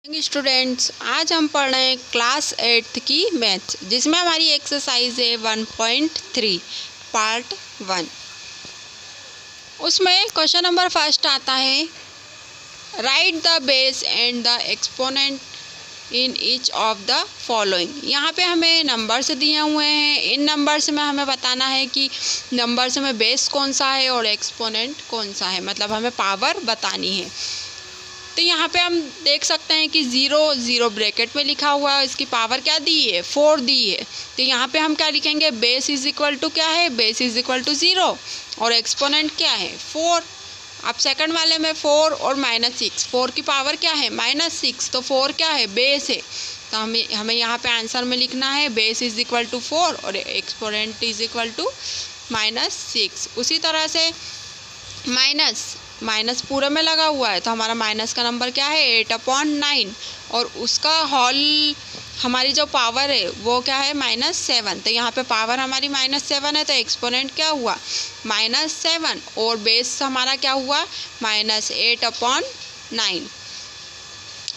Students, आज हम पढ़ रहे हैं क्लास 8th की मैथ्स, जिसमें हमारी एक्सरसाइज है 1.3 पार्ट 1। उसमें क्वेश्चन नंबर फर्स्ट आता है, right the base and the exponent in each of the following. यहाँ पे हमें नंबर्स दिए हुए हैं। इन नंबर्स में हमें बताना है कि नंबर्स में बेस कौन सा है और एक्सपोनेंट कौन सा है, मतलब हमें पावर बतानी है। तो यहाँ पे हम देख सकते हैं कि 0 ब्रैकेट में लिखा हुआ है, इसकी पावर क्या दी है, 4 दी है। तो यहाँ पे हम क्या लिखेंगे, बेस इज इक्वल टू क्या है, बेस इज इक्वल टू 0 और एक्सपोनेंट क्या है 4। अब सेकंड वाले में 4 और -6, 4 की पावर क्या है -6, तो 4 क्या है, बेस है। तो हमें यहाँ पे आंसर में लिखना है बेस इज इक्वल टू 4 और एक्सपोनेंट इज इक्वल टू -6। उसी तरह से माइनस पूरे में लगा हुआ है, तो हमारा माइनस का नंबर क्या है 8/9 और उसका होल हमारी जो पावर है वो क्या है -7। तो यहाँ पे पावर हमारी -7 है, तो एक्सपोनेंट क्या हुआ -7 और बेस हमारा क्या हुआ -8/9।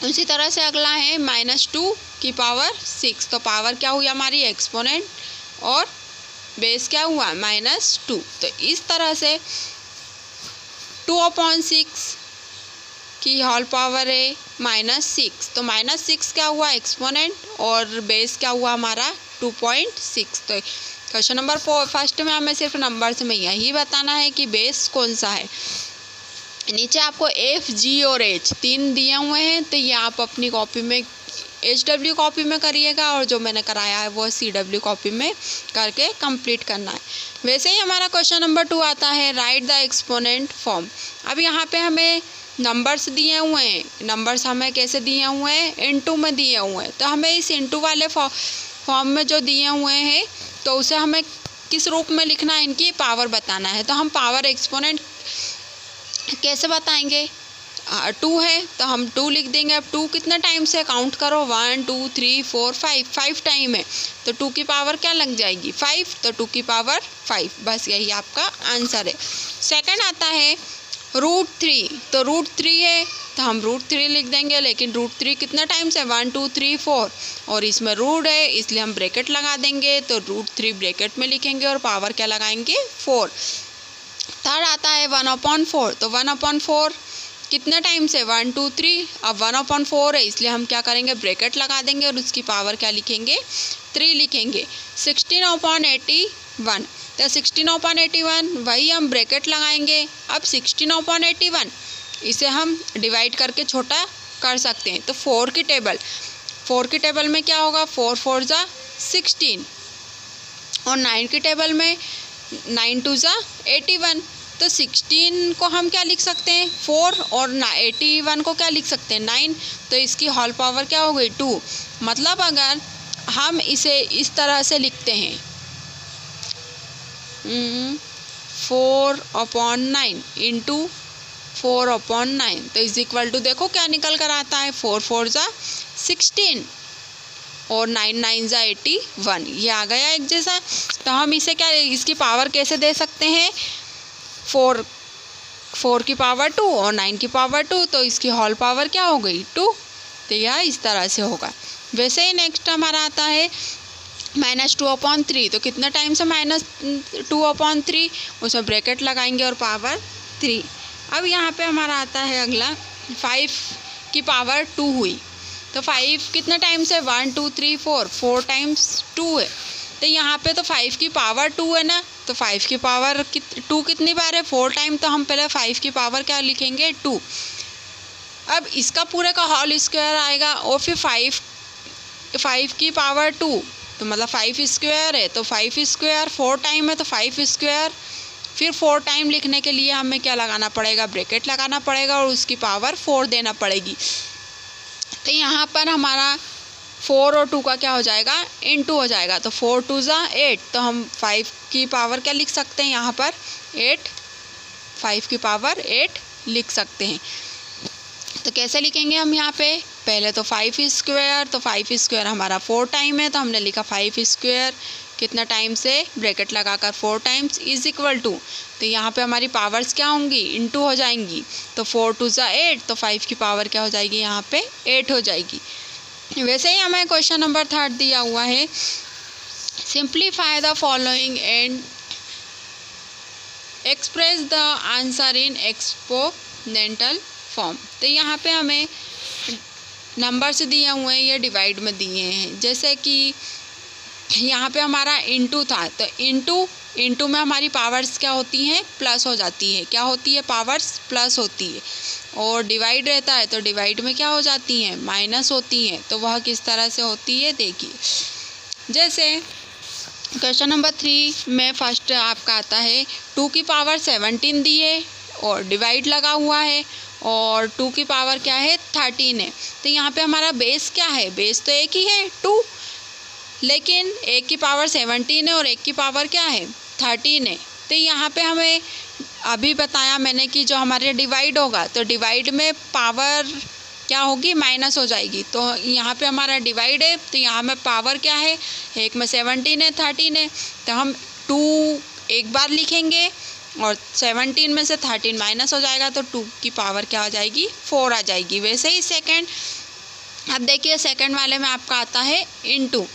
उसी तरह से अगला है -2 की पावर 6, तो पावर क्या हुई हमारी एक्सपोनेंट और बेस क्या हुआ -2। तो इस तरह से 2/6 की होल पावर है -6, तो -6 क्या हुआ एक्सपोनेंट और बेस क्या हुआ हमारा 2.6। तो क्वेश्चन नंबर फर्स्ट में हमें सिर्फ नंबर्स में यही बताना है कि बेस कौन सा है। नीचे आपको F, G और H 3 दिए हुए हैं, तो ये आप अपनी कॉपी में HW कॉपी में करिएगा और जो मैंने कराया है वो CW कॉपी में करके कंप्लीट करना है। वैसे ही हमारा क्वेश्चन नंबर 2 आता है, राइट द एक्सपोनेंट फॉर्म। अब यहाँ पे हमें नंबर्स दिए हुए हैं, नंबर्स हमें कैसे दिए हुए हैं, इनटू में दिए हुए हैं। तो हमें इस इनटू वाले फॉर्म में जो दिए हुए हैं तो उसे हमें किस रूप में लिखना है, इनकी पावर बताना है। तो हम पावर एक्सपोनेंट कैसे बताएंगे, 2 है तो हम 2 लिख देंगे। अब 2 कितने टाइम से काउंट करो, 1 2 3 4 5 टाइम है, तो 2 की पावर क्या लग जाएगी 5, तो 2 की पावर 5। बस यही आपका आंसर है। सेकंड आता है √3, तो √3 है तो हम √3 लिख देंगे, लेकिन √3 कितना टाइम से 1 2 3 4 और इसमें रूट है इसलिए हम ब्रैकेट लगा देंगे, तो √3 ब्रैकेट में लिखेंगे और पावर क्या लगाएंगे 4। थर्ड आता है 1/4, तो 1/4 कितने टाइम से 1 2 3, अब 1/4 है इसलिए हम क्या करेंगे ब्रैकेट लगा देंगे और उसकी पावर क्या लिखेंगे 3 लिखेंगे। 16/81, तो 16/81 वही हम ब्रैकेट लगाएंगे। अब 16/81 इसे हम डिवाइड करके छोटा कर सकते हैं, तो 4 की टेबल में क्या होगा 4 4 ज़ा 16 और 9 की टेबल में 9 2 ज़ा 81। तो 16 को हम क्या लिख सकते हैं 4 और 81 को क्या लिख सकते हैं 9, तो इसकी होल पावर क्या हो गई 2। मतलब अगर हम इसे इस तरह से लिखते हैं 4/9 इंटू 4/9, तो इज इक्वल टू देखो क्या निकल कर आता है 4 4 ज़ा 16 और 9 9 ज़ा 81, ये आ गया एक जैसा। तो हम इसे क्या, इसकी पावर कैसे दे सकते हैं 4 की पावर 2 और 9 की पावर 2, तो इसकी होल पावर क्या हो गई 2। तो यह इस तरह से होगा। वैसे ही नेक्स्ट हमारा आता है -2/3, तो कितना टाइम से -2/3, उसमें ब्रैकेट लगाएंगे और पावर 3। अब यहाँ पे हमारा आता है अगला 5 की पावर 2 हुई, तो 5 कितने टाइम से 1 2 3 4 टाइम्स 2 है, तो यहाँ पे तो 5 की पावर 2 है ना, तो 5 की पावर 2 कितनी बार है 4 टाइम, तो हम पहले 5 की पावर क्या लिखेंगे 2। अब इसका पूरे का होल स्क्वायर आएगा और फिर 5 की पावर 2, तो मतलब 5 स्क्वायर है, तो 5 स्क्वायर 4 टाइम है, तो 5 स्क्वायर फिर 4 टाइम लिखने के लिए हमें क्या लगाना पड़ेगा ब्रैकेट लगाना पड़ेगा और उसकी पावर 4 देना पड़ेगी। तो यहाँ पर हमारा 4 और 2 का क्या हो जाएगा इनटू हो जाएगा, तो 4 2 ज़ा 8, तो हम 5 की पावर क्या लिख सकते हैं यहाँ पर 8, 5 की पावर 8 लिख सकते हैं। तो कैसे लिखेंगे हम यहाँ पे, पहले तो 5 स्क्वायर, तो 5 स्क्वायर हमारा 4 टाइम है, तो हमने लिखा 5 स्क्वायर कितना टाइम से, ब्रैकेट लगाकर 4 टाइम्स इज इक्वल टू, तो यहाँ पे हमारी पावर्स क्या होंगी, इनटू हो जाएंगी। तो 4 2 ज़ा 8, तो 5 की पावर क्या हो जाएगी, यहाँ पे 8 हो जाएगी। वैसे ही हमें क्वेश्चन नंबर 3 दिया हुआ है, simplify the following and express the answer in exponential form. तो यहाँ पे हमें नंबर्स दिए हुए हैं, ये डिवाइड में दिए हैं। जैसे कि यहाँ पे हमारा इनटू था, तो इनटू में हमारी पावर्स क्या होती हैं, प्लस हो जाती है। क्या होती है, पावर्स प्लस होती है। और डिवाइड रहता है तो डिवाइड में क्या हो जाती हैं, माइनस होती हैं। तो वह किस तरह से होती है, देखिए। जैसे क्वेश्चन नंबर 3 में फर्स्ट आपका आता है 2 की पावर 17 दी है और डिवाइड लगा हुआ है, और 2 की पावर क्या है, 13 है। तो यहाँ पे हमारा बेस क्या है, बेस तो एक ही है 2, लेकिन 1 की पावर 17 है और 1 की पावर क्या है, 13 है। तो यहाँ पे हमें अभी बताया मैंने कि जो हमारे डिवाइड होगा तो डिवाइड में पावर क्या होगी, माइनस हो जाएगी। तो यहाँ पे हमारा डिवाइड है, तो यहाँ में पावर क्या है, एक में 17 है, 13 है। तो हम 2 एक बार लिखेंगे और 17 में से 13 माइनस हो जाएगा, तो 2 की पावर क्या हो जाएगी, 4 आ जाएगी। वैसे ही सेकंड, अब देखिए सेकंड वाले में आपका आता है इनटू।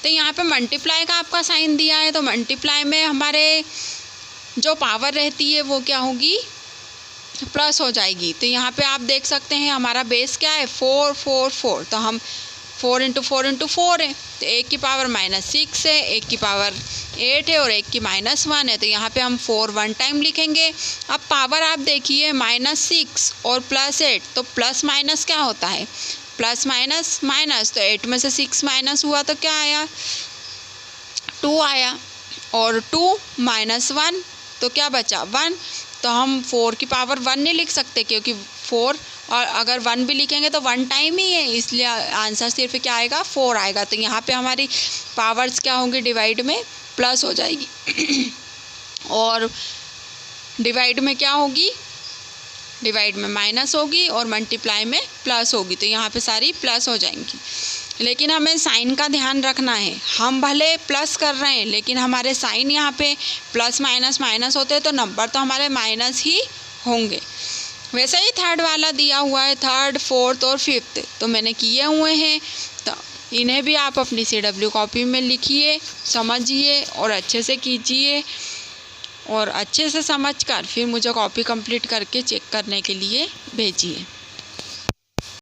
तो यहाँ पे मल्टीप्लाई का आपका साइन दिया है, तो मल्टीप्लाई में हमारे जो पावर रहती है वो क्या होगी, प्लस हो जाएगी। तो यहाँ पे आप देख सकते हैं हमारा बेस क्या है, 4 4 4। तो हम 4 × 4 × 4 है, तो 1 की पावर -6 है, 1 की पावर 8 है और 1 की -1 है। तो यहाँ पे हम 4 1 टाइम लिखेंगे। अब पावर आप देखिए -6 और +8, तो प्लस माइनस क्या होता है, प्लस माइनस माइनस। तो 8 में से 6 माइनस हुआ तो क्या आया, 2 आया, और 2 - 1 तो क्या बचा, 1। तो हम 4 की पावर 1 नहीं लिख सकते, क्योंकि 4 और अगर 1 भी लिखेंगे तो 1 टाइम ही है, इसलिए आंसर सिर्फ क्या आएगा, 4 आएगा। तो यहाँ पे हमारी पावर्स क्या होंगी, डिवाइड में प्लस हो जाएगी और डिवाइड में क्या होगी, डिवाइड में माइनस होगी और मल्टीप्लाई में प्लस होगी। तो यहाँ पे सारी प्लस हो जाएंगी। लेकिन हमें साइन का ध्यान रखना है, हम भले प्लस कर रहे हैं लेकिन हमारे साइन यहाँ पे प्लस माइनस माइनस होते हैं, तो नंबर तो हमारे माइनस ही होंगे। वैसे ही थर्ड वाला दिया हुआ है, थर्ड, फोर्थ और फिफ्थ, तो मैंने किए हुए हैं। तो इन्हें भी आप अपनी CW कॉपी में लिखिए, समझिए और अच्छे से कीजिए, और अच्छे से समझकर फिर मुझे कॉपी कंप्लीट करके चेक करने के लिए भेजिए।